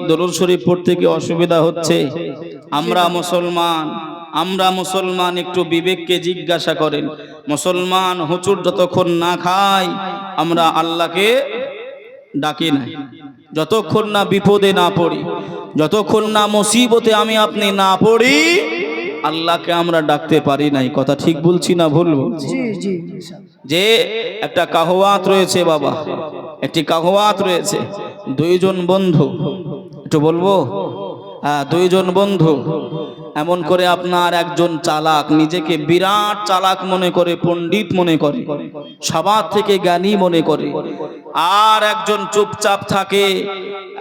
দরুদ শরীফ পড়তে কি অসুবিধা হচ্ছে? আমরা মুসলমান একটু বিবেককে জিজ্ঞাসা করেন। মুসলমান হুজুর যতক্ষণ না খায় আমরা আল্লাহকে ডাকি না, যতক্ষণ না বিপদে না পড়ি, যতক্ষণ না মুসিবতে আমি আপনি না পড়ি, আল্লাহকে আমরা ডাকতে পারি নাই। কথা ঠিক বলছি না ভুল বলছি? যে একটা কাহওয়াত রয়েছে বাবা, একটি কাহওয়াত রয়েছে। দুইজন বন্ধু, একটু বলবো, দুইজন বন্ধু এমন করে আপনার একজন চালাক, নিজেকে বিরাট চালাক মনে করে, পণ্ডিত মনে করে, সবার থেকে জ্ঞানী মনে করে, আর একজন চুপচাপ থাকে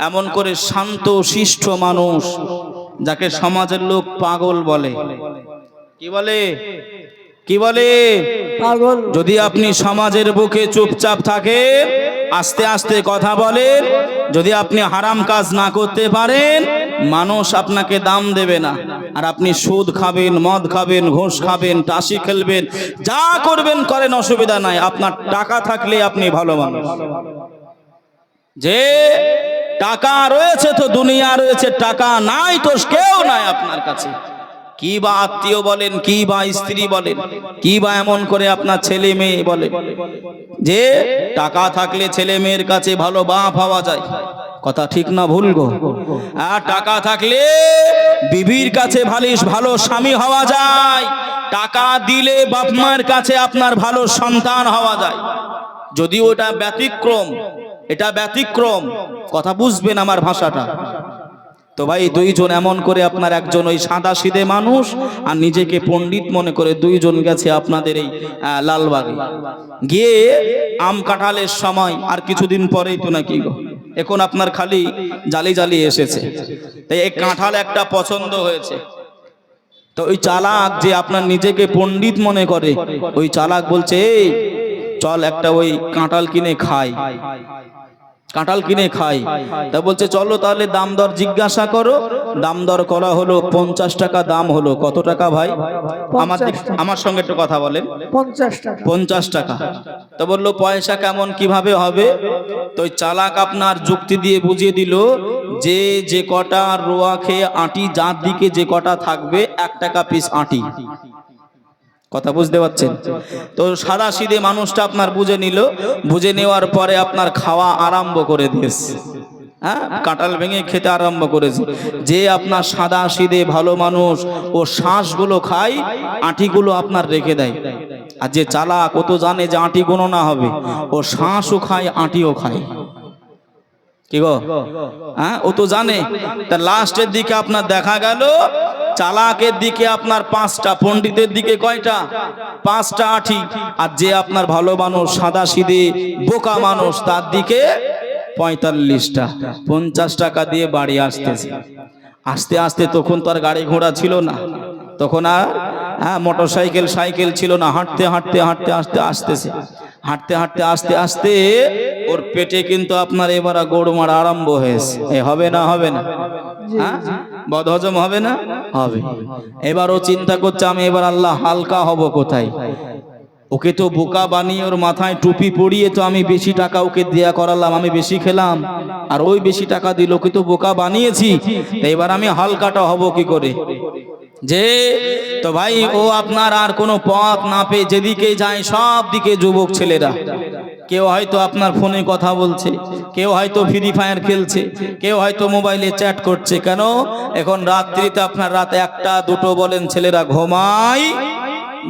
এমন করে শান্ত শিষ্ট মানুষ, যাকে সমাজের লোক পাগল বলে। কি বলে? কি বলে? পাগল। যদি আপনি সমাজের বুকে চুপচাপ থাকেন, আস্তে আস্তে কথা বলেন, যদি আপনি হারাম কাজ না করতে পারেন, মানুষ আপনাকে দাম দেবে না। আর আপনি সুদ খাবেন, মদ খাবেন, ঘুষ খাবেন, টাসি খেলবেন, যা করবেন করেন, অসুবিধা নাই। আপনার টাকা থাকলে আপনি ভালো মানুষ। যে টাকা রয়েছে তো দুনিয়া রয়েছে, টাকা নাই তো কেউ নাই আপনার কাছে। কি বা আত্মীয় বলেন, কি বা স্ত্রী বলেন, কি বা এমন করে আপনার ছেলে মেয়ে বলেন, যে টাকা থাকলে ছেলে মেয়ের কাছে ভালো বাপ হওয়া যায়। কথা ঠিক না ভুল গো? আর টাকা থাকলে বিবির কাছে ভালো স্বামী হওয়া যায়। টাকা দিলে বাপ মায়ের কাছে আপনার ভালো সন্তান হওয়া যায়। যদিও এটা ব্যতিক্রম, এটা ব্যতিক্রম, কথা বুঝবেন আমার ভাষাটা। তো ভাই দুইজন এমন করে, আপনার একজন ওই সাদা সিধে মানুষ আর নিজেকে পণ্ডিত মনে করে, দুইজন গেছে আপনাদের এই লালবাগে। গিয়ে আম কাঁঠালের সময় আর কিছুদিন পরেই তো নাকি গো, এখন আপনার খালি জালি জালি এসেছে, তাই এই কাঁঠাল একটা পছন্দ হয়েছে। তো ওই চালাক যে আপনার নিজেকে পণ্ডিত মনে করে, ওই চালাক বলছে, এই চল একটা ওই কাঁঠাল কিনে খাই, কাঁঠাল কিনে খাই। তা বলছে চলো তাহলে দাম দর জিজ্ঞাসা করো। দাম দর করা হলো, 50 টাকা দাম হলো। কত টাকা ভাই? আমার সঙ্গে একটু কথা বলেন। 50 টাকা। তো বললো পয়সা কেমন কিভাবে হবে? তো চালাক আপনার যুক্তি দিয়ে বুঝিয়ে দিল, যে কটা রোয়া খেয়ে আটি যার দিকে যে কটা থাকবে 1 টাকা পিস আটি। কথা বুঝতে পারছেন? তো সাদা সিধে মানুষটা আপনার বুঝে নিল, বুঝে নেওয়ার পরে আপনার খাওয়া আরম্ভ করে দিয়েছে। হ্যাঁ, কাঁঠাল ভেঙে খেতে আরম্ভ করেছে। যে আপনার সাদা সিধে ভালো মানুষ, ও শ্বাসগুলো খায়, আঁটিগুলো আপনার রেখে দেয়। আর যে চালাক, ও তো জানে যে আঁটি গণনা হবে, ও শ্বাসও খায় আঁটিও খায়। কি গো? হ্যাঁ, ও তো জানে। তা লাস্টের দিকে আপনার দেখা গেল, চালাকের দিকে আপনার 5টা, পণ্ডিতের দিকে কয়টা? 5টা আঁটি। আর যে আপনার ভালো মানুষ, সাদা সিধে বোকা মানুষ, তার দিকে 45টা। 50 টাকা দিয়ে বাড়ি আসতেছে। আস্তে আস্তে, তখন তো আর গাড়ি ঘোড়া ছিল না, তখন আর মোটর সাইকেল ছিল না। হাঁটতে হাঁটতে হাঁটতে আস্তে আসতেছে, হাঁটতে হাঁটতে আস্তে আস্তে ওর পেটে কিন্তু আপনার এবার গোড় মারা আরম্ভ হয়েছে। হবে না? হবে না? বদহজম হবে না? হবে। এবার ও চিন্তা করছে, আমি এবার আল্লাহ হালকা হব কোথায়? ওকে তো বোকা বানিয়ে ওর মাথায় টুপি পরিয়ে তো আমি বেশি টাকা ওকে দেয়া করালাম, আমি বেশি খেলাম, আর ওই বেশি টাকা দিল, ওকে তো বোকা বানিয়েছি। এবার আমি হালকাটা হব কি করে? যে তো ভাই, ও আপনার আর কোনো পথ না পেয়ে যেদিকে যায় সব দিকে যুবক ছেলেরা। কেউ হয়তো আপনার ফোনে কথা বলছে, কেউ হয়তো ফ্রি ফায়ার খেলছে, কেউ হয়তো মোবাইলে চ্যাট করছে। কেন? এখন রাত্রিতে আপনার রাত 1টা 2টো বলেন, ছেলেরা ঘুমায়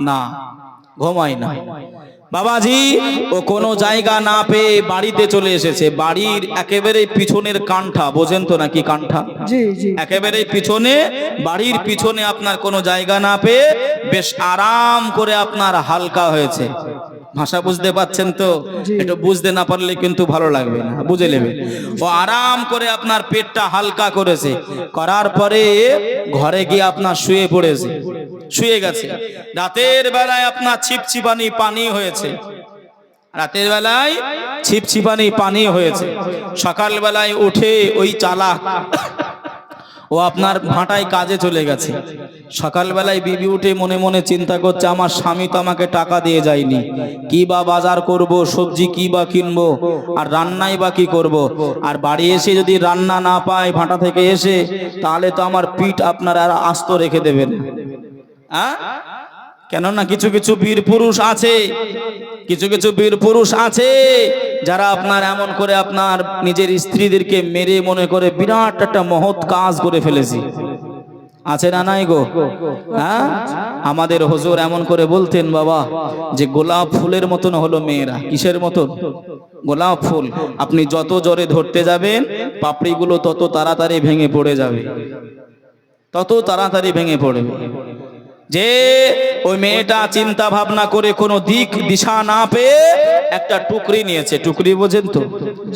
না, ঘুমায় না। বাবাজি, ও কোনো জায়গা না পেয়ে বাড়িতে চলে এসেছে। বাড়ির একেবারে পিছনের কান্ঠা, বোঝেন তো নাকি কান্ঠা? একেবারে পিছনে, বাড়ির পিছনে আপনার কোনো জায়গা না পেয়ে বেশ আরাম করে আপনার হালকা হয়েছে। ভাষা বুঝতে পাচ্ছেন তো? একটু বুঝতে না পারলে কিন্তু ভালো লাগবে না, বুঝে নেবে। ও আরাম করে আপনার পেটটা হালকা করেছে, করার পরে ঘরে গিয়ে আপনার শুয়ে পড়েছে, শুয়ে গেছে। রাতের বেলায় আপনার ছিপছিপানি পানি হয়েছে, রাতের বেলায় ছিপছিপানি পানি হয়েছে। সকাল বেলায় উঠে ওই চালাক ও আপনার ভাটায় কাজে চলে গেছে। সকালবেলায় বিবি উঠে মনে মনে চিন্তা করছে, আমার স্বামী তো আমাকে টাকা দিয়ে যায়নি, কি বা বাজার করব, সবজি কি বা কিনবো, আর রান্নাই বা কি করব। আর বাড়ি এসে যদি রান্না না পায় ভাটা থেকে এসে, তাহলে তো আমার পিঠ আপনার আর আস্ত রেখে দেবেন। হ্যাঁ, কেননা কিছু কিছু বীর পুরুষ আছে, কিছু কিছু বীর পুরুষ আছে যারা আপনার এমন করে আপনার নিজের স্ত্রীদেরকে মেরে মনে করে বিরাট একটা মহৎ কাজ করে ফেলেছি। আছে না নাই গো? হ্যাঁ, আমাদের হুজুর এমন করে বলতেন বাবা, যে গোলাপ ফুলের মতন হলো মেয়েরা। কিসের মতন? গোলাপ ফুল। আপনি যত জোরে ধরতে যাবেন পাপড়িগুলো তত তাড়াতাড়ি ভেঙে পড়ে যাবে, তত তাড়াতাড়ি ভেঙে পড়বে। যে ওই মেয়েটা চিন্তা ভাবনা করে কোনো দিক দিশা না পেয়ে একটা টুকরি নিয়েছে। টুকরি বোঝেন তো?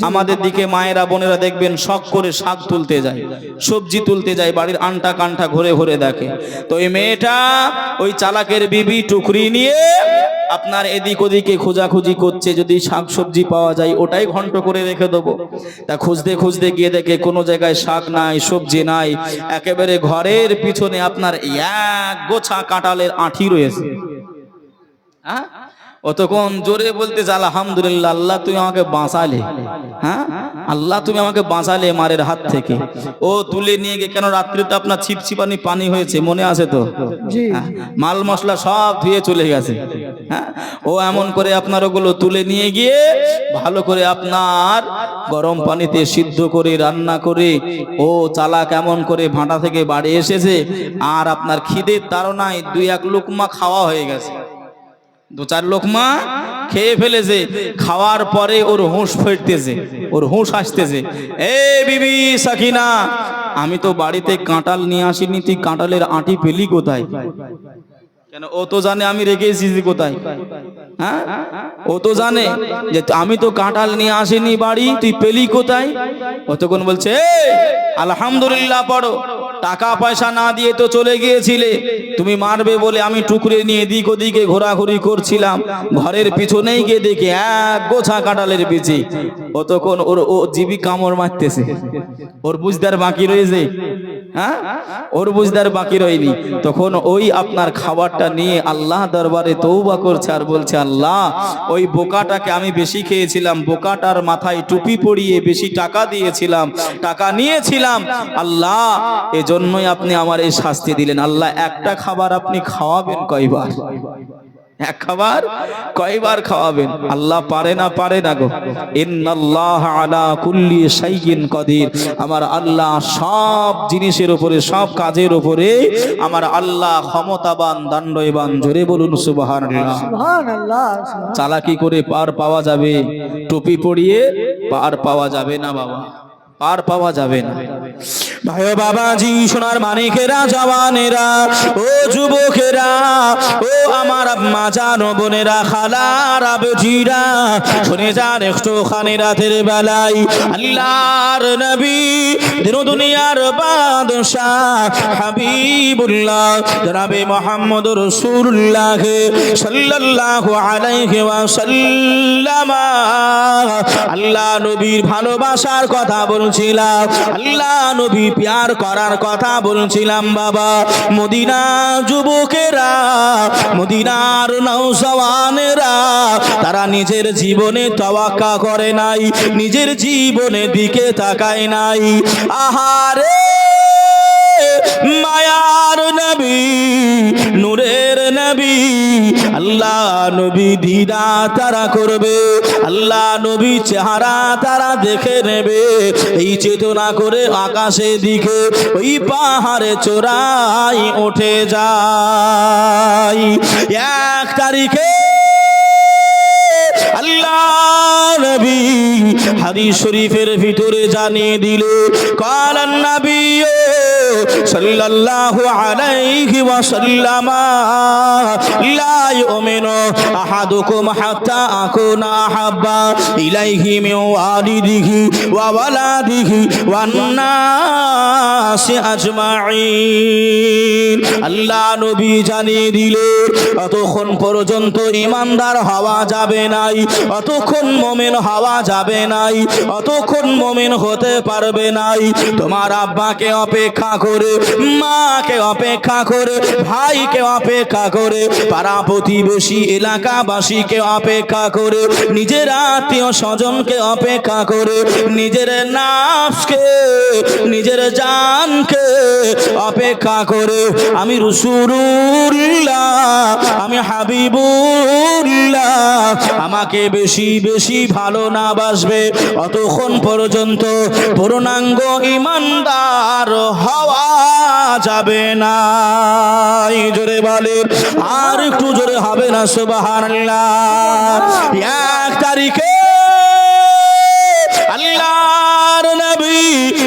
আমাদের দিকে মায়েরা বোনেরা দেখবেন শখ করে শাক তুলতে যায়, সবজি তুলতে যায়, বাড়ির আনটা কানটা ঘুরে ঘুরে দেখে। তো ওই মেয়েটা ওই চালাকের বিবি টুকরি নিয়ে আপনার এদিক ওদিকে খোঁজাখুঁজি করছে, যদি শাক সবজি পাওয়া যায় ওটাই ঘন্ট করে রেখে দেবো। তা খুঁজতে খুঁজতে গিয়ে দেখে কোনো জায়গায় শাক নাই, সবজি নাই, একেবারে ঘরের পিছনে আপনার এক গোছা কাঁঠালের আঁঠি রয়েছে। হ্যাঁ, অতক্ষণ জোরে বলতেছে আলহামদুলিল্লাহ, আল্লাহ তুমি আমাকে বাঁচালে। হ্যাঁ, আল্লাহ তুমি আমাকে বাঁচালে মারের হাত থেকে। ও তুলে নিয়ে গিয়ে, কেন রাত্রে তো আপনার ছিপছিপানি পানি হয়েছে, মনে আছে তো? মাল মশলা সব ধুয়ে চলে গেছে। হ্যাঁ, ও এমন করে আপনার ওগুলো তুলে নিয়ে গিয়ে ভালো করে আপনার গরম পানিতে সিদ্ধ করে রান্না করে, ও চালাক এমন করে ভাটা থেকে বাড়ি এসেছে, আর আপনার খিদের তাড়নায় 2-1 লোকমা খাওয়া হয়ে গেছে। 2-4 লোকমা খেয়ে ফেলেছে। খাওয়ার পরে ওর হুঁশ ফিরতেছে, ওর হুঁশ আসতেছে। এ বিবি সাকিনা, আমি তো বাড়িতে কাঁঠাল নিয়ে আসিনি, তুই কাঁঠালের আঁটি পেলি কোথায়? কেন, ও তো জানে আমি রেখে এসেছি কোথায়। হ্যাঁ, ও তো জানে যে আমি তো কাঁঠাল নিয়ে আসিনি বাড়ি, তুই পেলি কোথায়? অতক্ষণ বলছে আলহামদুলিল্লাহ পড়ো, টাকা পয়সা না দিয়ে তো চলে গিয়েছিলে, তুমি মারবে বলে আমি টুকরে নিয়ে এদিক ওদিকে ঘোরাঘুরি করছিলাম, ঘরের পিছনেই গিয়ে দেখি এক গোছা কাঁঠালের বিচি। অতক্ষণ ও জিবি কামড় মারতেছে, ওর বুঝদার বাকি রয়েছে। হ্যাঁ, ওর বুঝদার বাকি রয়নি। তখন ওই আপনার খাবারটা নিয়ে আল্লাহ দরবারে তওবা করছে আর বলছে, আল্লাহ ওই বোকাটাকে আমি বেশি খেয়েছিলাম, বোকাটার মাথায় টুপি পরিয়ে বেশি টাকা দিয়েছিলাম, টাকা নিয়েছিলাম, আল্লাহ এজন্যই আপনি আমার এই শাস্তি দিলেন। আল্লাহ একটা খাবার আপনি খাওয়াবেন কয়বার? এক খাবার কয়বার খাওয়াবেন? আল্লাহ পারে না, পারে না গো। ইন্নাল্লাহ আলা কুল্লি শাইইন কাদির। আমার আল্লাহ সব জিনিসের উপরে, সব কাজের উপরে আমার আল্লাহ ক্ষমতাবান, দণ্ডবান। জোরে বলুন সুবহানাল্লাহ। সুবহানাল্লাহ। চালাকি করে পার পাওয়া যাবে, টুপি পরিয়ে পার পাওয়া যাবে না বাবা, পার পাওয়া যাবে না। ভাই বাবাজি, সোনার মানিকেরা, জওয়ানেরা, ও যুবকেরা, ও আমার মা জানো বোনেরা, খালারা, বেটিরা, শুনে যান একটুখানি রাতের বেলায় আল্লাহর নবী, দিন দুনিয়ার বাদশাহ হাবিবুল্লাহ জনাবে মুহাম্মদ রাসূলুল্লাহ সাল্লাল্লাহু আলাইহি ওয়াসাল্লাম, আল্লাহ নবীর ভালোবাসার কথা বলছিলাম, আল্লাহ নবী প্যার করার কথা বলছিলাম বাবা। মদিনা যুবকেরা, মদিনার নওজওয়ানেরা, তারা নিজের জীবনে তাওয়াক্কা করে নাই, নিজের জীবনের দিকে তাকায় নাই। আহারে মায়ার নবী, নূরের নবী, আল্লাহ নবী দিদা তারা করবে, আল্লাহ নবী চেহারা তারা দেখে নেবে। এই চেতনা করে আকাশে দিকে ওই পাহাড়ে চড়াই উঠে যায়। 1 তারিখে আল্লাহ নবী হাদিস শরীফের ভিতরে জানিয়ে দিলে, কালান নবী সাল্লাল্লাহু আলাইহি ওয়াসাল্লাম, লা ইউমিনু আহাদুকুম হাত্তা আকুনা আহাব্বা ইলাইহি মিন ওয়ালিদিহি ওয়া ওয়ালাদিহি ওয়ান নাসি আজমাইন। আল্লাহ নবী জানিয়ে দিলে, অতক্ষণ পর্যন্ত ঈমানদার হওয়া যাবে নাই, অতক্ষণ মুমিন হওয়া যাবে নাই, অতক্ষণ মুমিন হতে পারবে নাই। তোমার আব্বাকে অপেক্ষা করে, মাকে অপেক্ষা করে, ভাইকে অপেক্ষা করে, পাড়া প্রতিবেশী এলাকাবাসীকে অপেক্ষা করে, নিজের আত্মীয় স্বজনকে অপেক্ষা করে, নিজের নাফসকে, নিজের জানকে অপেক্ষা করে আমি রাসূলুল্লাহ, আমি হাবিবুল্লাহ, আমাকে বেশি বেশি ভালো না বাসবে অতক্ষণ পর্যন্ত পূর্ণাঙ্গ ঈমানদার হওয়া যাবে না। জোরে বলে, আর একটু জোরে হবে না সুবহানাল্লাহ। এক তারিখে আল্লাহর নবী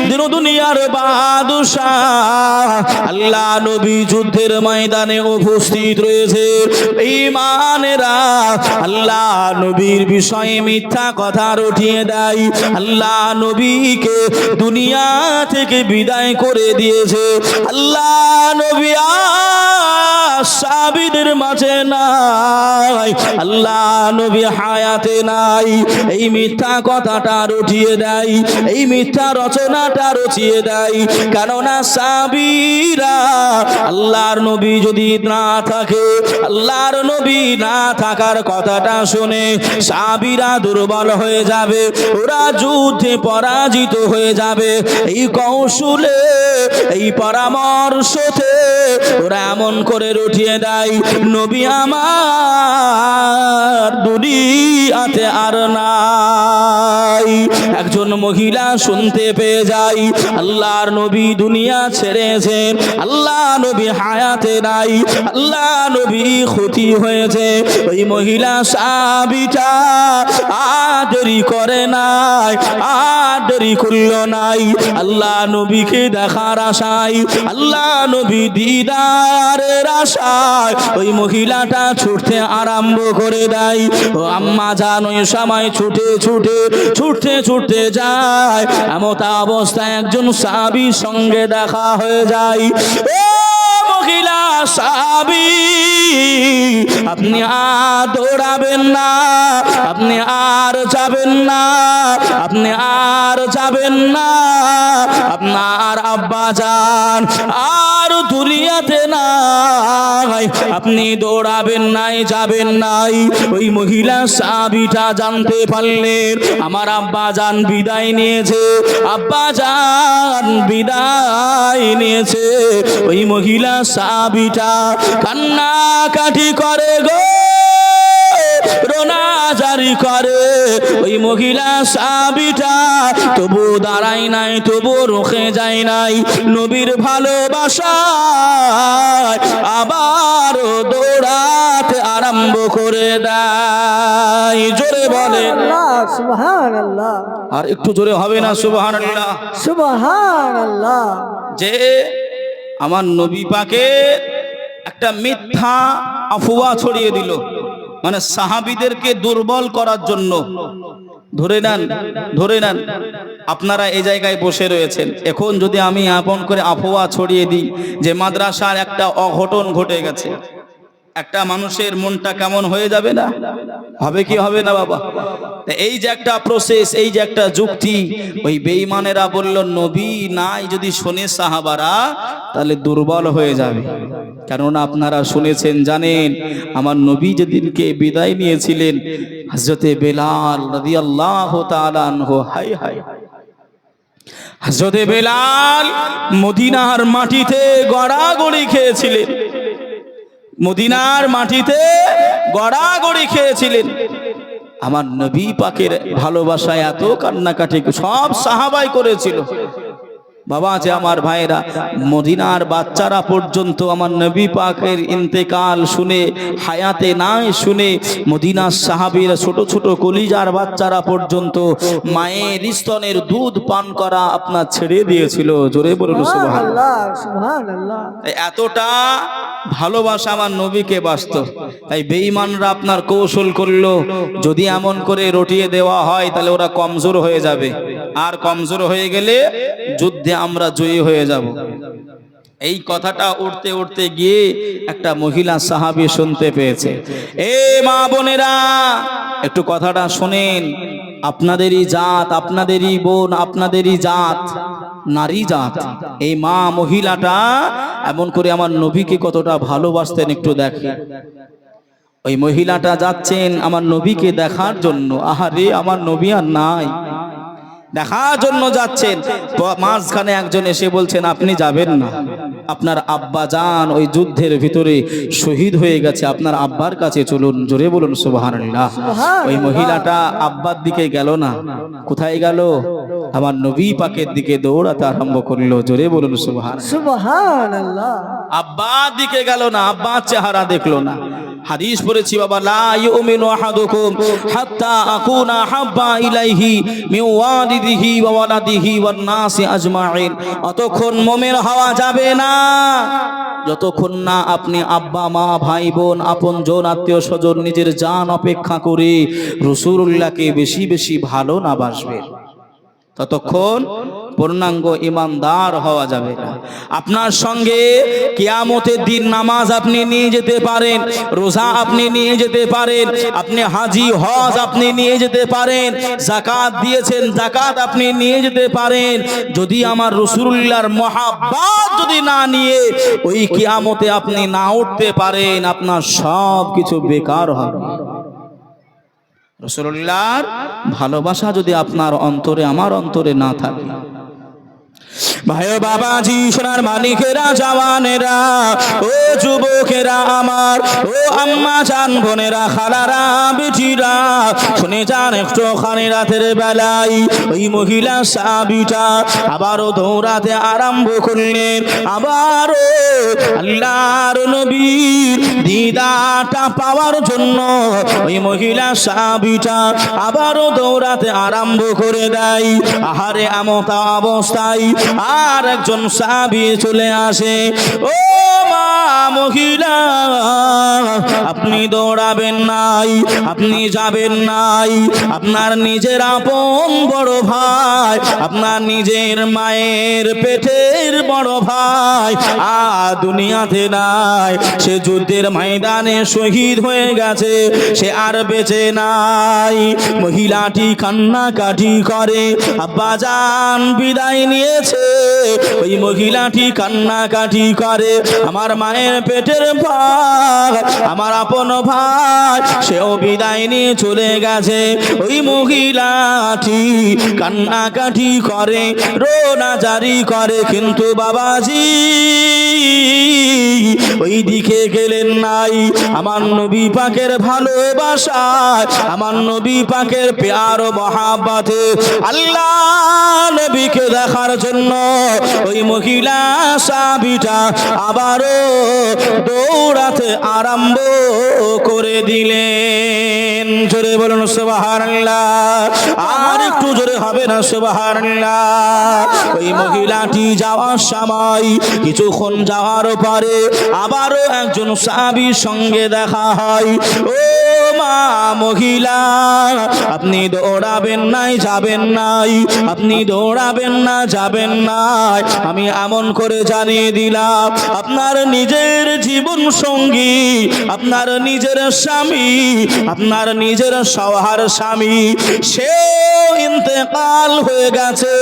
দিন দুনিয়ার বাদশাহ, আল্লাহ নবী যুদ্ধের ময়দানে উপস্থিত রয়েছে। ঈমানেরা আল্লাহ নবীর বিষয়ে মিথ্যা কথা রটিয়ে দেয়, আল্লাহ নবীকে দুনিয়া থেকে বিদায় করে দিয়েছে। আল্লাহ নবী সাহাবীদের মাঝে নাই, আল্লাহ নবী হায়াতে নাই, এই মিথ্যা কথাটা রটিয়ে দেয়, এই মিথ্যা রচনাটা রচিয়ে দেয়। কেননা সাহাবীরা আল্লাহর নবী যদি না থাকে, আল্লাহর নবী না থাকার কথাটা শুনে সাহাবীরা দুর্বল হয়ে যাবে, ওরা যুদ্ধে পরাজিত হয়ে যাবে। এই কৌশলে, এই পরামর্শতে ওরা এমন করে রটিয়ে দেয়, নবী আমার দুনিয়াতে আর নাই। একজন মহিলা শুনতে পেয়ে যায় আল্লাহর নবী দুনিয়া ছেড়েছেন, আল্লাহ নবী হায়াতে নাই, আল্লাহ নবী ক্ষতি হয়েছে। ওই মহিলা সাহাবীটা আর দেরি করে নাই, আর দেরি করল নাই, আল্লাহ নবীকে দেখার আশায়, আল্লাহ নবী দিদারের আশায় ওই মহিলাটা ছুটতে আরম্ভ করে দেয়। ও আম্মা জান ওই সময় ছুটে ছুটে ছুটতে ছুটতে যায়, এমত অবস্থায় একজন সাহাবীর সঙ্গে দেখা হয়ে যায়। ও মহিলা সাহাবী, আপনি আর দৌড়াবেন না, আপনি আর যাবেন না, আপনি আর যাবেন না, আপনার আব্বা জান আর দুনিয়াতে নাই, আপনি দৌড়াবেন নাই, যাবেন নাই। ওই মহিলা সাহাবীটা জানতে পারলেন আমার আব্বা জান বিদায় নিয়েছে, আব্বা জান বিদায় নিয়েছে। ওই মহিলা সাহাবীটা কান্নাকাটি করে গো, রোনা জারি করে। ওই মহিলা সাহাবীটা তবু দাঁড়ায় নাই, তবু রুখে যায় নাই, নবীর ভালোবাসায় আবার দৌড়াতে আরম্ভ করে দেয়। জোরে বলে সুবহানাল্লাহ, আর একটু জোরে হবে না সুবহানাল্লাহ। সুবহানাল্লাহ। যে আমার নবী পাকে একটা মিথ্যা আফওয়া ছড়িয়ে দিল, মানে সাহাবীদেরকে দুর্বল করার জন্য। ধরে নেন, ধরে নেন আপনারা এই জায়গায় বসে রয়েছেন, এখন যদি আমি আপন করে আফওয়া ছড়িয়ে দিই যে মাদ্রাসার একটা অঘটন ঘটে গেছে, একটা মানুষের মনটা কেমন হয়ে যাবে না? হবে কি হবে না বাবা? এই যে একটা প্রসেস, এই যে একটা যুক্তি, ওই বেঈমানেরা বলল নবী নাই যদি শোনে সাহাবারা তাহলে দুর্বল হয়ে যাবে। কেননা আপনারা শুনেছেন, জানেন আমার নবী যেদিনকে বিদায় নিয়েছিলেন হযরতে বেলাল রাদিয়াল্লাহু তাআলা আনহু, হায় হায়, হযরতে বেলাল মদিনার মাটিতে গড়াগড়ি খেয়েছিলেন, মদিনার মাটিতে গড়াগড়ি খেয়েছিলেন। আমার নবী পাকের ভালোবাসায় এত কান্নাকাটি সব সাহাবাই করেছিল। বাবা আছে আমার ভাইরা, মদিনার বাচ্চারা পর্যন্ত আমার নবী পাকের ইন্তেকাল শুনে, হায়াতে নাই শুনে, মদিনার সাহাবীরা ছোট ছোট কলিজার বাচ্চারা পর্যন্ত মায়ের স্তনের দুধ পান করা আপনার ছেড়ে দিয়েছিল। জোরে বলুন সুবহানাল্লাহ, সুবহানাল্লাহ। এতটা ভালোবাসা আমার নবীকে বাসত। তাই বেঈমানরা আপনার কৌশল করলো, যদি এমন করে রটিয়ে দেওয়া হয় তাহলে ওরা কমজোর হয়ে যাবে, আর কমজোর হয়ে গেলে যুদ্ধে আমরা জয়ী হয়ে যাব। এই কথাটা উঠতে উঠতে গিয়ে একটা মহিলা সাহাবী শুনতে পেয়েছে। এ মা বোনেরা একটু কথাটা শুনেন, আপনাদেরই জাত, আপনাদেরই বোন, আপনাদেরই জাত, নারী জাত, এই মা মহিলাটা এমন করে আমার নবীকে কতটা ভালোবাসতেন একটু দেখে। ওই মহিলাটা যাচ্ছেন আমার নবীকে দেখার জন্য। আহারে, আমার নবী আর নাই, দেখার জন্য যাচ্ছেন। মাঝখানে একজন এসে বলছেন আপনি যাবেন না, আপনার আব্বা জান ওই যুদ্ধের ভিতরে শহীদ হয়ে গেছে, আপনার আব্বার কাছে চলুন। জোরে বলুন সুবহানাল্লাহ। ওই মহিলাটা আব্বার দিকে গেল না, কোথায় গেল? আমার নবী পাকের দিকে দৌড়াতে আরম্ভ করলো। জোরে বলুন সুবহানাল্লাহ। সুবহানাল্লাহ। আব্বার দিকে গেল না, আব্বার চেহারা দেখলো না। হাদিস পড়েছি বাবা, লা ইউমিনু আহাদুকুম হাত্তা আকুনা হাব্বা ইলাইহি মিন ওয়ালিদিহি ওয়া ওয়ালাদিহি ওয়ান নাসি আজমাইন। অতক্ষণ মুমিন হওয়া যাবে না যতক্ষণ না আপনি আব্বা মা ভাই বোন আপনজন আত্মীয় স্বজন নিজের জান অপেক্ষা করে রাসূলুল্লাহকে বেশি বেশি ভালো না বাসবেন, ততক্ষণ পূর্ণাঙ্গ ইমানদার হওয়া যাবে না। আপনার সঙ্গে কিয়ামতের দিন নামাজ আপনি নিয়ে যেতে পারেন, রোজা আপনি নিয়ে যেতে পারেন, আপনি হাজি হজ আপনি নিয়ে যেতে পারেন, যাকাত দিয়েছেন যাকাত আপনি নিয়ে যেতে পারেন, যদি আমার রাসূলুল্লাহর মহব্বত যদি না নিয়ে ওই কিয়ামতে আপনি না উঠতে পারেন, আপনার সব কিছু বেকার হবে। রাসূলুল্লাহর ভালোবাসা যদি আপনার অন্তরে আমার অন্তরে না থাকে, ভাই বাবাজি সোনার মানিকেরা জওয়ানেরা ও যুবকেরা আমার, ও আম্মা জান বোনেরা খালারা বেটিরা, শুনে যান একটু খানি রাতের বেলায় ওই মহিলা সাহাবীটা আবারও দৌড়াতে আরম্ভ করলেন। আবারও আল্লাহর নবীর দিদারটা পাওয়ার জন্য ওই মহিলা সাহাবীটা আবারও দৌড়াতে আরম্ভ করে দেয়। আহারে, এমত অবস্থায় আর একজন সাহাবী চলে আসে। ও মা মহিলা, আপনি দৌড়াবেন নাই, আপনি যাবেন নাই, আপনার নিজের আপন বড় ভাই, আপনার নিজের মায়ের পেটের বড় ভাই আর দুনিয়াতে নাই, সে যুদ্ধের ময়দানে শহীদ হয়ে গেছে, সে আর বেঁচে নাই। মহিলাটি কান্নাকাটি করে, আব্বাজান বিদায় নিয়েছে। ওই মহিলাটি কান্নাকাটি করে, আমার মায়ের পেটের ভাই, আমার আপন ভাই, সেও বিদায় নিয়ে চলে গেছে। ওই মহিলাটি কান্নাকাটি করে, রোনা জারি করে, কিন্তু বাবাজি ওই দিকে গেলেন নাই। আমার নবী পাকের ভালোবাসায়, আমার নবী পাকের প্যার ও মহাব্বতে আল্লাহ নবীকে দেখার জন্য ওই মহিলা সাহাবীটা আবারও দৌড়াতে আরম্ভ করে দিলেন। জোরে বলুন সুবহানাল্লাহ। আর একটু জোরে হবে না সুবহানাল্লাহ। ওই মহিলাটি যাওয়ার সময় কিছুক্ষণ যাওয়ার পরে আবারও একজন সাহাবীর সঙ্গে দেখা হয়। ও মা মহিলা, আপনি দৌড়াবেন নাই, যাবেন নাই, আপনি দৌড়াবেন না, যাবেন নাই, আমি এমন করে জানিয়ে দিলাম, আপনার নিজের জীবন সঙ্গী, আপনার নিজের স্বামী, আপনার নিজের সওহার স্বামী, সেও ইন্তেকাল হয়ে গেছে,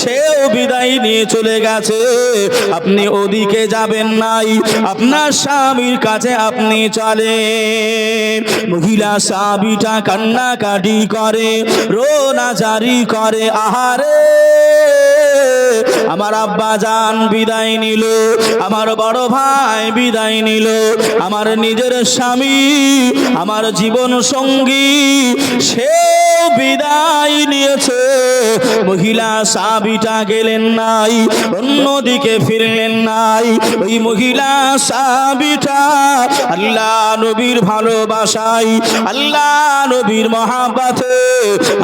সেও বিদায় নিয়ে চলে গেছে। আপনি ওদিকে যাবেন নাই, আপনার স্বামীর কাছে আপনি চলেন। মহিলা সাহাবীটা কান্নাকাটি করে, রোনা জারি করে, আহারে আমার আব্বা জান বিদায় নিল, আমার বড় ভাই বিদায় নিল, আমার নিজের স্বামী, আমার জীবন সঙ্গী, সেও বিদায় নিয়েছে। মহিলা সাহাবীটা গেলেন নাই, অন্যদিকে ফিরলেন নাই। ওই মহিলা সাহাবীটা আল্লাহ নবীর ভালোবাসায়, আল্লাহ নবীর মহাব্বতে,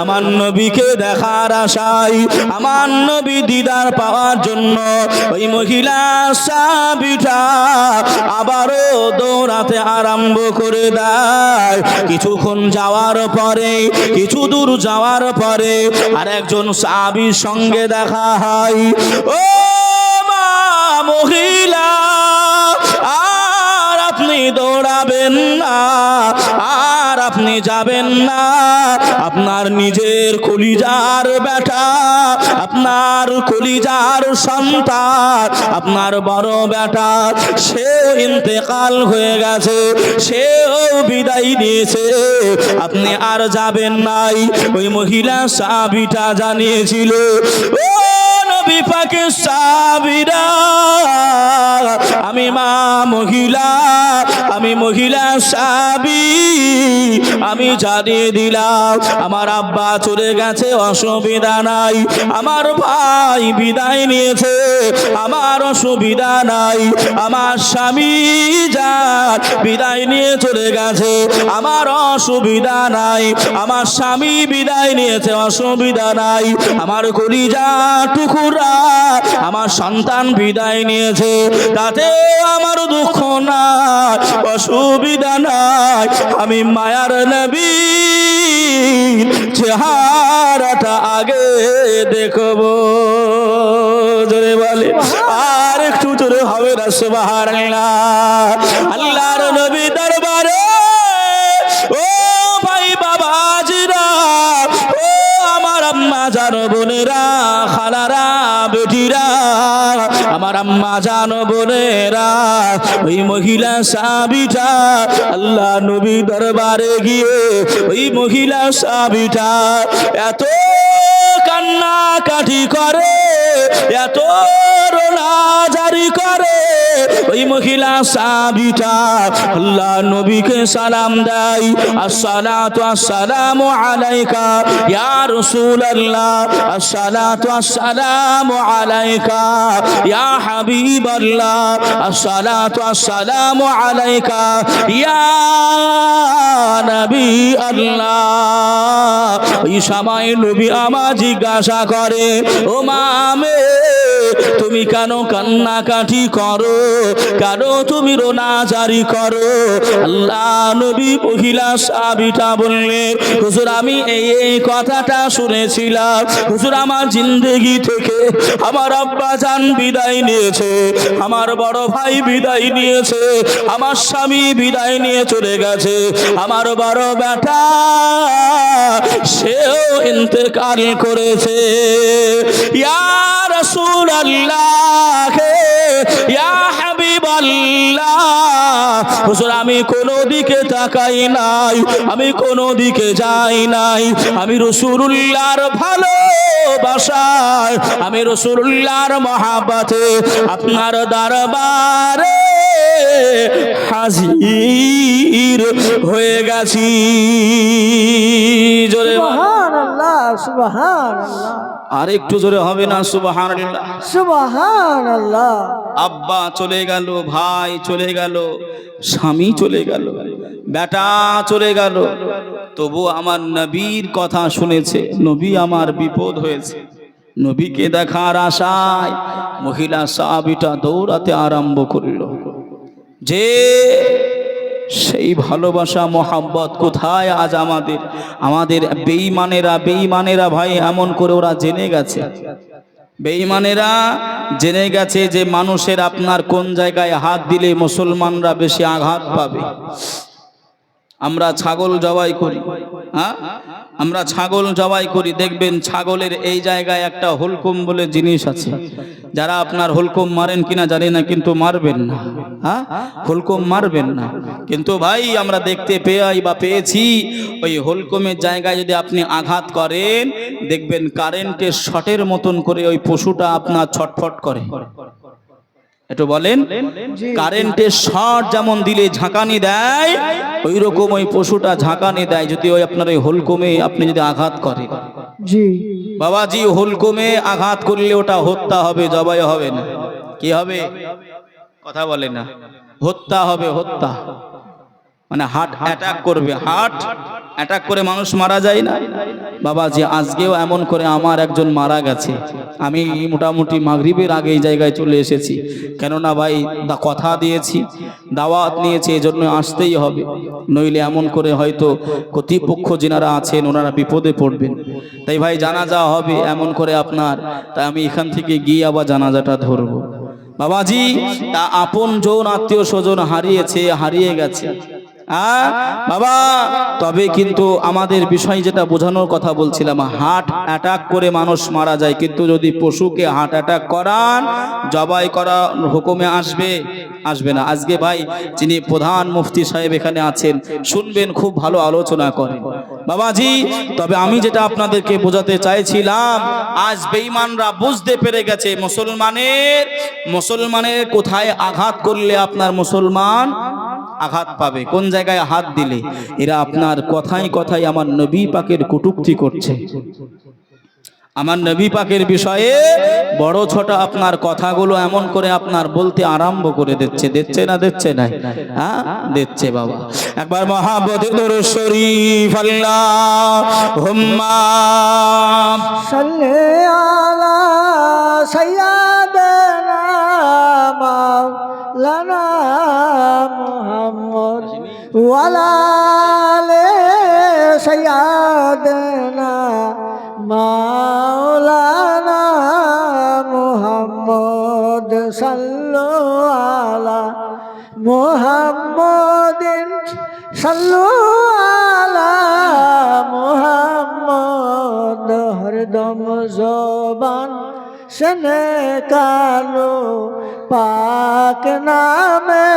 আমার নবীকে দেখার আশায়, আমার নবী দিদার পাওয়ার জন্য ওই মহিলা সাহাবীটা আবারও দৌড়াতে আরম্ভ করে দেয়। কিছুক্ষণ যাওয়ার পরে, কিছু দূর যাওয়ার পরে আর একজন সাহাবীর সঙ্গে দেখা হয়। ও মা মহিলা, আর আপনি দৌড়াবেন না, আর আপনি যাবেন না, আপনার নিজের কলিজার বেটা, আপনার কলিজার সন্তান, আপনার বড় বেটা, সেও ইন্তেকাল হয়ে গেছে, সেও বিদায় নিয়েছে, আপনি আর যাবেন নাই। ওই মহিলা সাহাবীটা জানিয়েছিল, ও নবী পাকের সাহাবীরা, আমি মহিলা সাহাবী, আমি জানিয়ে দিলাম আমার আব্বা চলে গেছে, অসুবিধা নাই, আমার ভাই বিদায় নিয়েছে, আমার অসুবিধা নাই, আমার স্বামী যান বিদায় নিয়ে চলে গেছে, আমার অসুবিধা নাই, আমার স্বামী বিদায় নিয়েছে, অসুবিধা নাই, আমার কলিজা টুকরা আমার সন্তান বিদায় নিয়েছে, তাতে আমার দুঃখ নাই, অসুবিধা নাই, আমি মায়ার নবী চেহারাটা আগে দেখবো। জোরে বলে, আর একটু জোরে হবে না সুবহানাল্লাহ। আল্লাহর নবী দরবারে ও ভাই বাবাজিরা, ও আমার আম্মা জানো বোনেরা, খালারা, বেটিরা, আমার আম্মা জানো বোনেরা, ওই মহিলা সাহাবীটা আল্লাহ নবী দরবারে গিয়ে ওই মহিলা সাহাবীটা এত কান্নাকাটি করে, এত রোনাজারি করে, ওই মহিলা সাহাবীটা আল্লাহ নবীকে সালাম দেয়, আসসালাতু আসসালামু আলাইকা ইয়া রাসূলুল্লাহ, আসসালাতু আসসালামু আলাইকা ইয়া হাবিবাল্লাহ, আসসালাতু আসসালামু আলাইকা ইয়া নবী আল্লাহ। ওই সময় নবী আমার জিজ্ঞাসা করে, ও মামে তুমি কেন কান্নাকাটি করো, কেন তুমি রোনাজারি করো? আল্লাহ নবী মহিলা সাহাবীটা বললেন, হুজুর আমি এই কথাটা শুনেছিলাম, হুজুর আমার জিন্দেগি থেকে আমার আব্বা জান বিদায় নিয়েছে, আমার বড় ভাই বিদায় নিয়েছে, আমার স্বামী বিদায় নিয়ে চলে গেছে, আমার বড় বেটা সেও ইন্তেকাল করেছে। ইয়া রাসূলুল্লাহ, ইয়া হাবিবাল্লাহ, হুজুর আমি কোনো দিকে তাকাই নাই, আমি কোনো দিকে যাই নাই, আমি রাসূলুল্লাহর ভালোবাসায়, আমি রাসূলুল্লাহর মহব্বতে আপনার দরবারে হাজির হয়ে গেছি। জোরে সুবহানাল্লাহ, সুবহানাল্লাহ, আর একটু জোরে হবে না সুবহানাল্লাহ। সুবহানাল্লাহ। আব্বা চলে গেল, ভাই চলে গেল, স্বামী চলে গেল, বেটা চলে গেল, তবু আমার নবীর কথা শুনেছে, নবী আমার বিপদ হয়েছে, নবীকে দেখার আশায় মহিলা সাহাবীটা দৌড়াতে আরম্ভ করল। যে সেই ভালোবাসা মোহাব্বত কোথায় আজ আমাদের বেঈমানেরা ভাই এমন করে ওরা জেনে গেছে, বেঈমানেরা জেনে গেছে যে মানুষের আপনার কোন জায়গায় হাত দিলে মুসলমানরা বেশি আঘাত পাবে। আমরা ছাগল জবাই করি, হ্যাঁ আমরা ছাগল জবাই করি, দেখবেন ছাগলের এই জায়গায় একটা হুলকুম বলে জিনিস আছে, যারা আপনার হুলকুম মারেন কিনা জানি না, কিন্তু মারবেন না, হ্যাঁ হুলকুম মারবেন না, কিন্তু ভাই আমরা দেখতে পেয়েছি ওই হুলকুমের জায়গায় যদি আপনি আঘাত করেন, দেখবেন কারেন্টের শর্টের মতন করে ওই পশুটা আপনার ছটফট করে। একটু বলেন, কারেন্টের শর্ট যেমন দিলে ঝাঁকানি দেয়, ওই রকম ওই পশুটা ঝাঁকানি দেয় যদি ওই আপনার ওই হুলকুমে আপনি যদি আঘাত করেন। জি বাবাজি, হুলকুমে আঘাত করলে ওটা হত্যা হবে, জবাই হবে না, কি হবে? কথা বলে না, হত্যা হবে, হত্যা মানে হার্ট অ্যাটাক করবে, হার্ট অ্যাটাক করে মানুষ মারা যায় না। বাবাজি আজকেও এমন করে আমার একজন মারা গেছে, আমি মোটামুটি মাগরিবের আগে এই জায়গায় চলে এসেছি, কেননা ভাই কথা দিয়েছি, দাওয়াত নিয়েছি, এজন্য আসতেই হবে, নইলে এমন করে হয়তো কর্তৃপক্ষ যিনারা আছেন ওনারা বিপদে পড়বেন। তাই ভাই জানাজা হবে এমন করে আপনার, তাই আমি এখান থেকে গিয়ে আবার জানাজাটা ধরবো। বাবাজি তা আপন জন আত্মীয় স্বজন হারিয়ে গেছে, হ্যাঁ বাবা, তবে কিন্তু আমাদের বিষয় যেটা বোঝানোর কথা বলছিলাম, হার্ট অ্যাটাক করে মানুষ মারা যায়, কিন্তু যদি পশুকে হার্ট অ্যাটাক করান, জবাই করা হুকুমে আসবে? আসবে না। আজকে ভাই যিনি প্রধান মুফতি সাহেব এখানে আছেন, শুনবেন, খুব ভালো আলোচনা করেন বাবাজি। তবে আমি যেটা আপনাদেরকে বোঝাতে চাইছিলাম, আজ বেঈমানরা বুঝতে পেরে গেছে মুসলমানের কোথায় আঘাত করলে আপনার মুসলমান আঘাত পাবে, কোন জায়গায় হাত দিলে। এরা আপনার কথায় কথায় আমার নবী পাকের কটূক্তি করছে, আমার নবী পাকের বিষয়ে বড় ছোট আপনার কথাগুলো এমন করে আপনার বলতে আরম্ভ করে দিচ্ছে না হ্যাঁ দিচ্ছে বাবা। একবার মহাব্বতে দরুদ শরীফ আল্লাহুম্মা সাল্লি আলা সাইয়্যিদিনা মাওলানা মুহাম্মদ ওয়া আলা আলি সাইয়্যিদিনা মাওলানা মুহাম্মদ সাল্লু আলা মুহাম্মাদিন সাল্লু আলা মুহাম্মদ হরদম জবান সনে কালো পাক নামে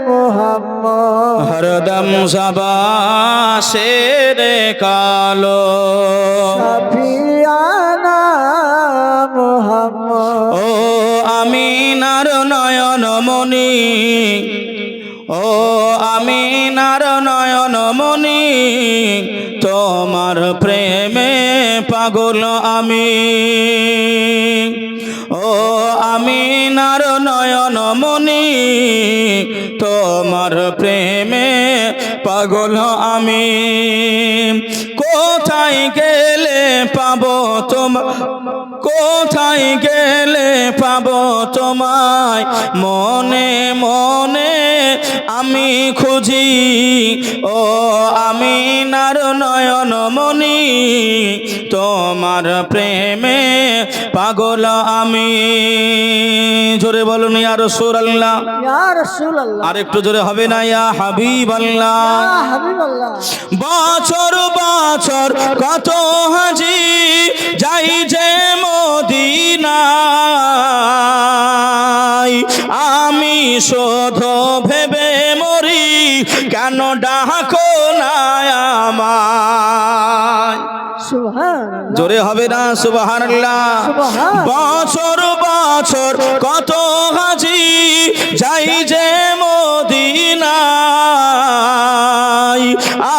মুহাম্মদ হরদম জবান কালো সাফিয়ানা মুহাম্মদ ও আমিনার নয়ন মনি, ও আমিনার নয়ন মনি, তোমার প্রেমে পাগল আমি। ও আমিনার নয়ন মনি, তোমার প্রেমে পাগল আমি। কোথায় গেলে পাবো তোমার, কোথায় গেলে পাবো তোমায়, মনে মনে আমি খুঁজি। ও আমিনার নয়ন মনি, তোমার প্রেমে পাগল আমি। জোরে বলুন ইয়া রাসূলুল্লাহ, ইয়া রাসূলুল্লাহ। আর একটু জোরে হবে না? ইয়া হাবিবাল্লাহ, ইয়া হাবিবাল্লাহ। বছর বছর কত হাজি যাই যে মদিনায়, আমি শুধু ভেবে মরি কেন ডাকো না আমায়। সুবহানাল্লাহ। জোরে হবে না? সুবহানাল্লাহ। সুবহান। বছর বছর কত হাজি যাই যে মদিনায়,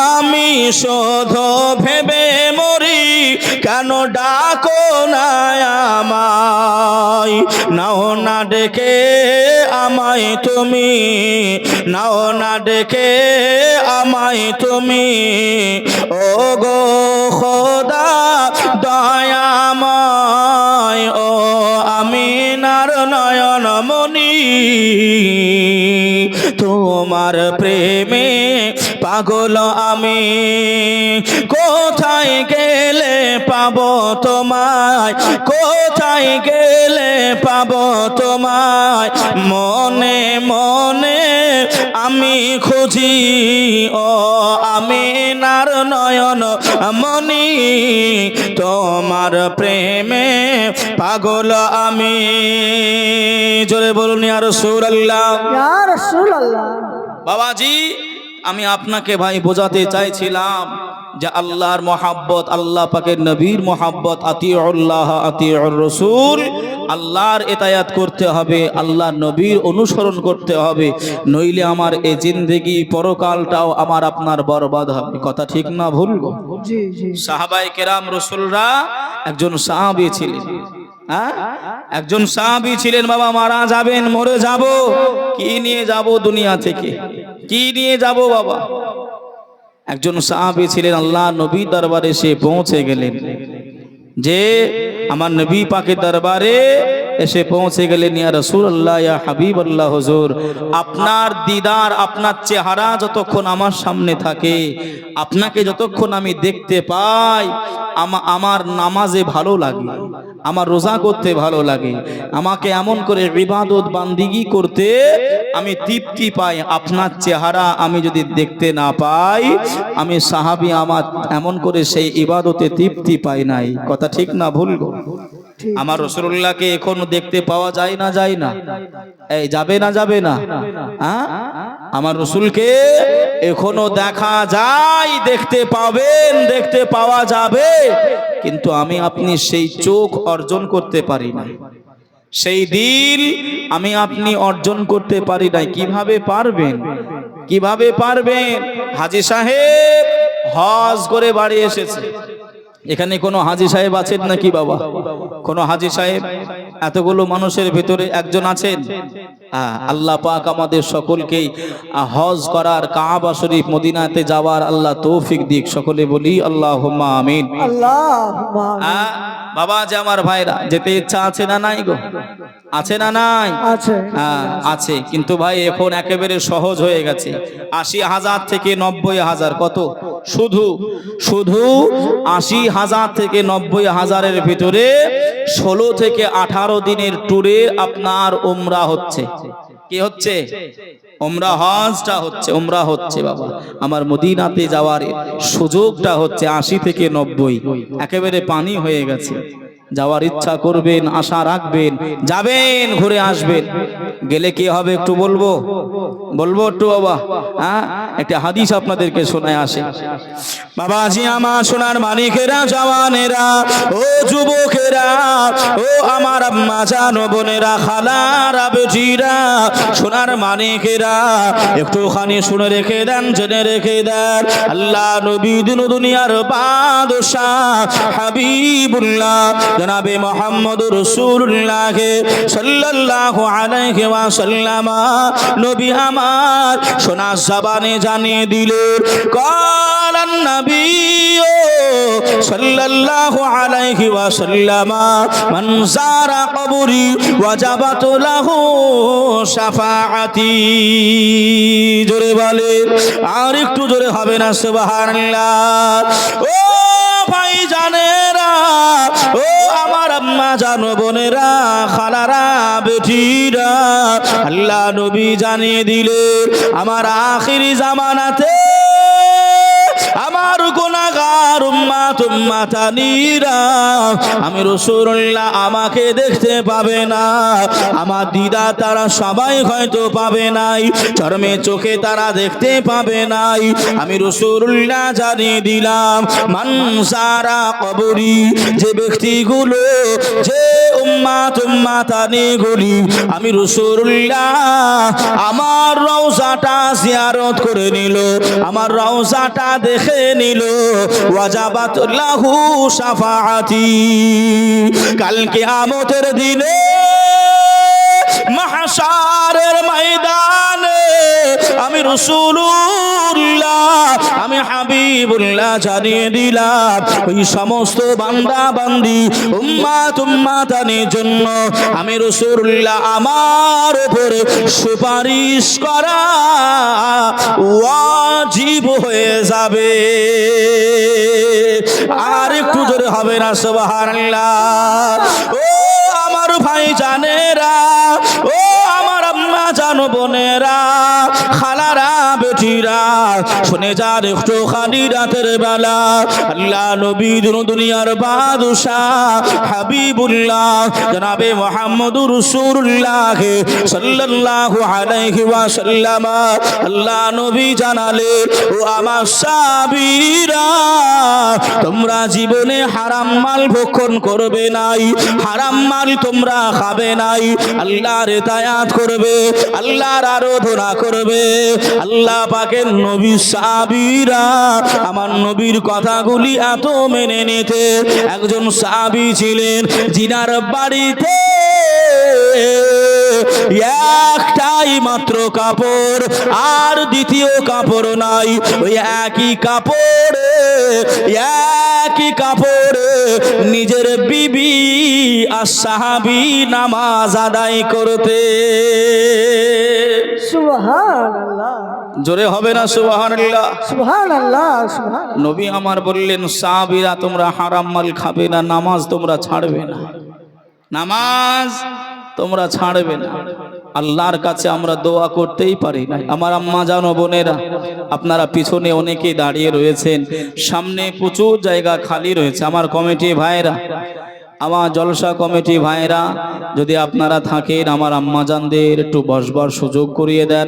আমি শুধু ভেবে মরি কেন ডাকো না আমায়। নাও না ডেকে আমায় তুমি, নাও না ডেকে আমায় তুমি, ও গো খোদা দয়াময়। ও আমিনার নয়ন মনি, তোমার প্রেমে পাগল আমি। কোথায় গেলে পাবো তোমায়, কোথায় গেলে পাবো তোমায়, মনে মনে আমি খুঁজি। ও আমিনার নয়ন মনি, তোমার প্রেমে পাগল আমি। জোরে বলুন ইয়া রাসূলুল্লাহ। ইয়া রাসূলুল্লাহ। বাবাজি, আমি আপনাকে ভাই বোঝাতে চাইছিলাম যে আল্লাহর মহাব্বত, আল্লাহ পাকের নবীর মহাব্বত, আতিউল্লাহ আতিউর রাসূল, আল্লাহর ইতায়াত করতে হবে, আল্লাহর নবীর অনুসরণ করতে হবে, নইলে আমার এই জিন্দেগি পরকালটাও আমার আপনার বরবাদ হবে। কথা ঠিক না ভুল? জি জি। সাহাবায়ে কেরাম রাসূলরা একজন সাহাবী ছিলেন, হ্যাঁ একজন সাহাবী ছিলেন। বাবা মারা যাবেন, মরে যাব, কি নিয়ে যাব দুনিয়া থেকে, কি নিয়ে যাব বাবা? একজন সাহাবী ছিলেন, আল্লাহ নবী দরবারে সে পৌঁছে গেলেন যে আমার নবী পাকের দরবারে এসে পৌঁছে গেলেন, ইয়া রাসূলুল্লাহ, ইয়া হাবিবাল্লাহ, হুজুর আপনার দিদার, আপনার চেহারা যতক্ষণ আমার সামনে থাকে, আপনাকে যতক্ষণ আমি দেখতে পাই, আমার নামাজে ভালো লাগে, আমার রোজা করতে ভালো লাগে, আমাকে এমন করে ইবাদত বান্দিগি করতে আমি তৃপ্তি পাই। আপনার চেহারা আমি যদি দেখতে না পাই, আমি সাহাবী আমার এমন করে সেই ইবাদতে তৃপ্তি পাই নাই। কথা ঠিক না ভুল গো? ঠিক। আমার রাসূলুল্লাহকে এখনো দেখতে পাওয়া যায় না, যায় না? এই যাবে না, যাবে না? হ্যাঁ, আমার রাসূলকে এখনো দেখা যায়, দেখতে পাবেন, দেখতে পাওয়া যাবে, কিন্তু আমি আপনি সেই চোখ অর্জন করতে পারি না, সেই দিল আমি আপনি অর্জন করতে পারি নাই। কিভাবে পারবেন? কিভাবে পারবেন? হাজী সাহেব হজ করে বাড়ি এসেছে। এখানে কোনো হাজী সাহেব আছেন নাকি বাবা? কোনো হাজী সাহেব এতগুলো মানুষের ভিতরে একজন আছেন? আল্লাহ পাক আমাদের সকলকেই হজ করার, কাবা শরীফ মদিনাতে যাওয়ার আল্লাহ তৌফিক দিক। সকলে বলি আল্লাহুম্মা আমিন। আল্লাহুম্মা আমিন। বাবা যে আমার ভাইরা, যেতে ইচ্ছা আছে না নাই গো? আছে না নাই? আছে। আছে, কিন্তু ভাই এখন একেবারে সহজ হয়ে গেছে। ৮০,০০০ থেকে ৯০,০০০। কত? শুধু ৮০,০০০ থেকে ৯০,০০০-এর ভিতরে ১৬ থেকে ১৮ দিনের ট্যুরে আপনার উমরা হচ্ছে। কি হচ্ছে? উমরা, হজটা হচ্ছে, উমরা হচ্ছে বাবা। আমার মদিনাতে যাওয়ার সুযোগটা হচ্ছে ৮০ থেকে ৯০। একেবারে পানি হয়ে গেছে। যাওয়ার ইচ্ছা করবেন, আশা রাখবেন, যাবেন, ঘুরে আসবেন। গেলে কি হবে একটু বলবো? বলবো একটু বাবা? হ্যাঁ, একটা হাদিস আপনাদেরকে শোনায় আসে। বাবাজি আমার, সোনার মানিকেরা, জওয়ানেরা, ও যুবকেরা, ও আমার আম্মা জান, বোনেরা, খালারা, বেটিরা, সোনার মানিকেরা, একটুখানি শুনে রেখে দেন, জেনে রেখে দেন। আল্লাহ নবী দিন দুনিয়ার বাদশাহ হাবিবুল্লাহ জনাবে মুহাম্মদুর রাসূলুল্লাহ সাল্লাল্লাহু আলাইহি ওয়াসাল্লাম নবী আমার সোনার জবানে জানিয়ে দিলেন, কালান নবী সাল্লাল্লাহু আলাইহি ওয়াসাল্লাম, মান যারা কবরি ওয়াজাবাত লাহু শাফাআতি। জোরে বলে, আর একটু জোরে হবে না? সুবহানাল্লাহ। ও ভাই জানেরা, ও আমার আম্মা জানো, বোনেরা, খালারা, বেটিরা, আল্লাহ নবী জানিয়ে দিলেন, আমার আখিরি জামানাতে আমার গুনাহগার উম্মত উম্মাতানিরা, আমি রাসূলুল্লাহ আমাকে দেখতে পাবে না, আমার দিদা তারা সবাই হয়তো পাবে নাই, চরমে চোখে তারা দেখতে পাবে নাই। আমি রাসূলুল্লাহ জানিয়ে দিলাম, মান যারা কবরি, যে ব্যক্তিগুলো, যে উম্মত উম্মাতানিগুলি আমি রাসূলুল্লাহ আমার রওজাটা জিয়ারত করে নিল, আমার রওজাটা দেখে নিল, ওয়াজাবাত লাহু শাফাআতি। কাল কিয়ামতের দিনে মাহশারের ময়দানে আমি রাসূলুল্লাহ, আমি হাবিবুল্লাহ জানিয়ে দিলাম, ওই সমস্ত বান্দা বান্দি উম্মাত উম্মাতানির জন্য আমি রাসূলুল্লাহ আমার উপরে সুপারিশ করা ওয়াজিব হয়ে যাবে। আর একটু জোরে হবে না? সুবহানাল্লাহ। ও আমার ভাই জানেরা, ও আমার আম্মা জানো, বোনেরা, খালারা, বেটিরা, শুনে যান একটুখানি রাতের বেলা আল্লাহ নবী দুনিয়ার বাদশাহ হাবিবুল্লাহ জনাবে মুহাম্মদুর রাসূলুল্লাহ সাল্লাল্লাহু আলাইহি ওয়াসাল্লাম আল্লাহ নবী জানালেন, ও আমার সাহাবীরা, তোমরা জীবনে হারাম মাল ভক্ষণ করবে নাই, হারাম মাল তোমরা খাবে নাই, আল্লাহর ইতায়াত করবে, আল্লাহর আরাধনা করবে। আল্লাহ পাকের নবী সাহাবীরা আমার নবীর কথাগুলি এত মেনে নিতে। একজন সাহাবী ছিলেন জিনার বাড়িতে একটাই মাত্র কাপড়, আর দ্বিতীয় কাপড় নাই। ওই একই কাপড়ে, একই কাপড়ে নিজের বিবি আর সাহাবী নামাজ আদায় করতে। সুবহানাল্লাহ, জোরে হবে না সুবহানাল্লাহ? সুবহানাল্লাহ, সুবহানাল্লাহ। নবী আমার বললেন, সাহাবীরা তোমরা হারাম মাল খাবে না, নামাজ তোমরা ছাড়বে না, নামাজ তোমরা ছাড়বে না। আল্লাহর কাছে আমরা দোয়া করতেই পারি না। আমার আম্মা জানো, বোনেরা, আপনারা পিছনে অনেকেই দাঁড়িয়ে রয়েছেন, সামনে প্রচুর জায়গা খালি রয়েছে। আমার কমিটি ভাইরা, আমার জলসা কমিটি ভাইরা, যদি আপনারা থাকেন আমার আম্মাজানদের একটু বসবার সুযোগ করিয়ে দেন।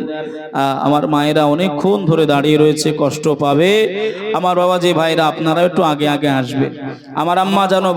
আমার মায়েরা অনেকক্ষণ ধরে দাঁড়িয়ে রয়েছে, কষ্ট পাবে। আমার বাবাজি ভাইরা, আপনারা একটু আগে আগে আসবে। আমার আম্মা জানো,